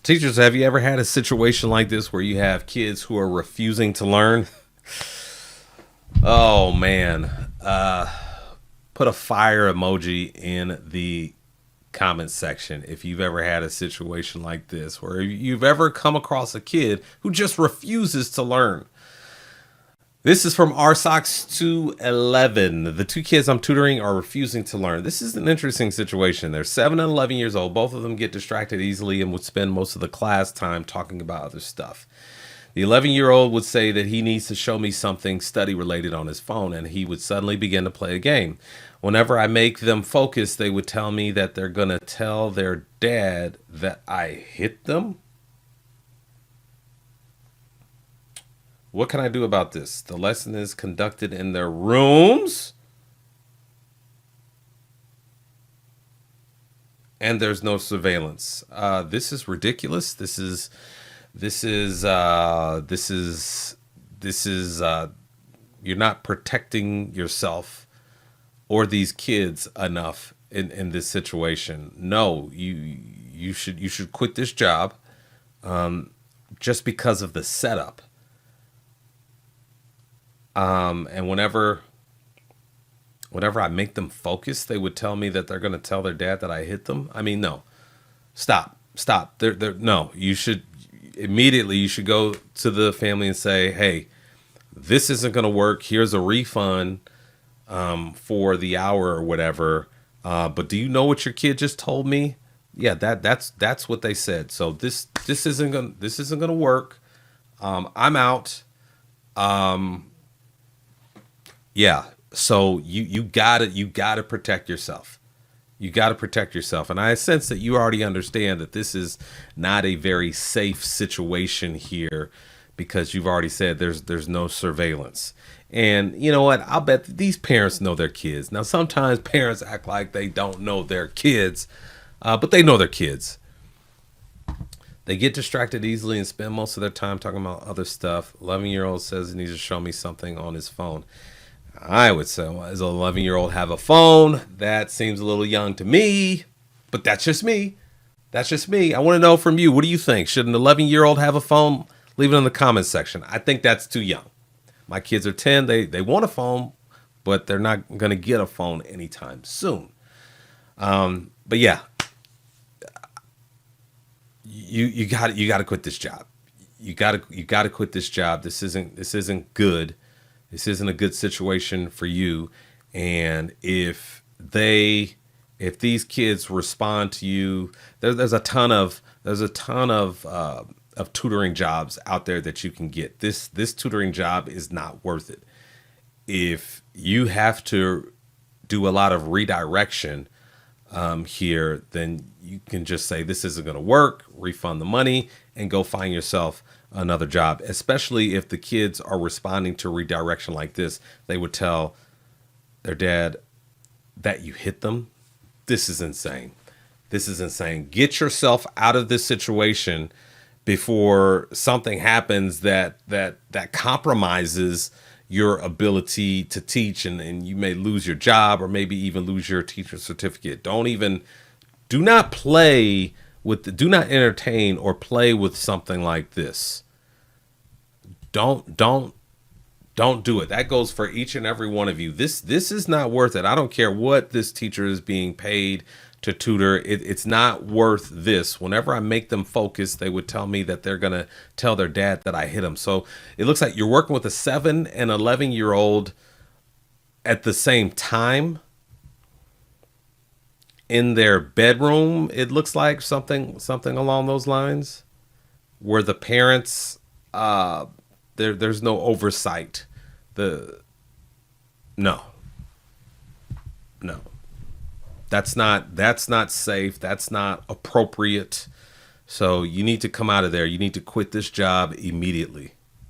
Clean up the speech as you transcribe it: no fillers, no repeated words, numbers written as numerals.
Teachers, have you ever had a situation like this where you have kids who are refusing to learn? Oh man. Put a fire emoji in the comment section if you've ever had a situation like this where you've ever come across a kid who just refuses to learn. This is from RSox 211. The two kids I'm tutoring are refusing to learn. This is an interesting situation. They're 7 and 11 years old. Both of them get distracted easily and would spend most of the class time talking about other stuff. The 11-year-old would say that he needs to show me something study related on his phone, and he would suddenly begin to play a game. Whenever I make them focus, they would tell me that they're going to tell their dad that I hit them. What can I do about this? The lesson is conducted in their rooms, and there's no surveillance. This is ridiculous. This is you're not protecting yourself or these kids enough in this situation. No, you should quit this job just because of the setup. And whenever I make them focus, they would tell me that they're going to tell their dad that I hit them. I mean, no, stop. No, you should go to the family and say, hey, this isn't going to work. Here's a refund for the hour or whatever. But do you know what your kid just told me? Yeah, that's what they said. So this isn't gonna work. I'm out. Yeah. So you gotta protect yourself. You gotta protect yourself. And I sense that you already understand that this is not a very safe situation here because you've already said there's no surveillance. And you know what? I'll bet these parents know their kids. Now, sometimes parents act like they don't know their kids, but they know their kids. They get distracted easily and spend most of their time talking about other stuff. 11-year-old says he needs to show me something on his phone. I would say, well, does an 11-year-old have a phone? That seems a little young to me, but that's just me. That's just me. I want to know from you. What do you think? Should an 11-year-old have a phone? Leave it in the comments section. I think that's too young. My kids are 10. They want a phone, but they're not going to get a phone anytime soon. But yeah, you got to quit this job. You got to quit this job. This isn't good. This isn't a good situation for you. And if these kids respond to you, there's a ton of tutoring jobs out there that you can get. This tutoring job is not worth it. If you have to do a lot of redirection here, then you can just say this isn't going to work, refund the money, and go find yourself another job. Especially if the kids are responding to redirection like this, they would tell their dad that you hit them. This is insane. This is insane. Get yourself out of this situation before something happens that compromises your ability to teach, and you may lose your job or maybe even lose your teacher certificate. Do not entertain or play with something like this. Don't do it. That goes for each and every one of you. This is not worth it. I don't care what this teacher is being paid to tutor. It's not worth this. Whenever I make them focus, they would tell me that they're going to tell their dad that I hit him. So it looks like you're working with a 7 and 11-year-old at the same time in their bedroom. It looks like something along those lines where the parents, there's no oversight. No. That's not safe. That's not appropriate. So you need to come out of there. You need to quit this job immediately.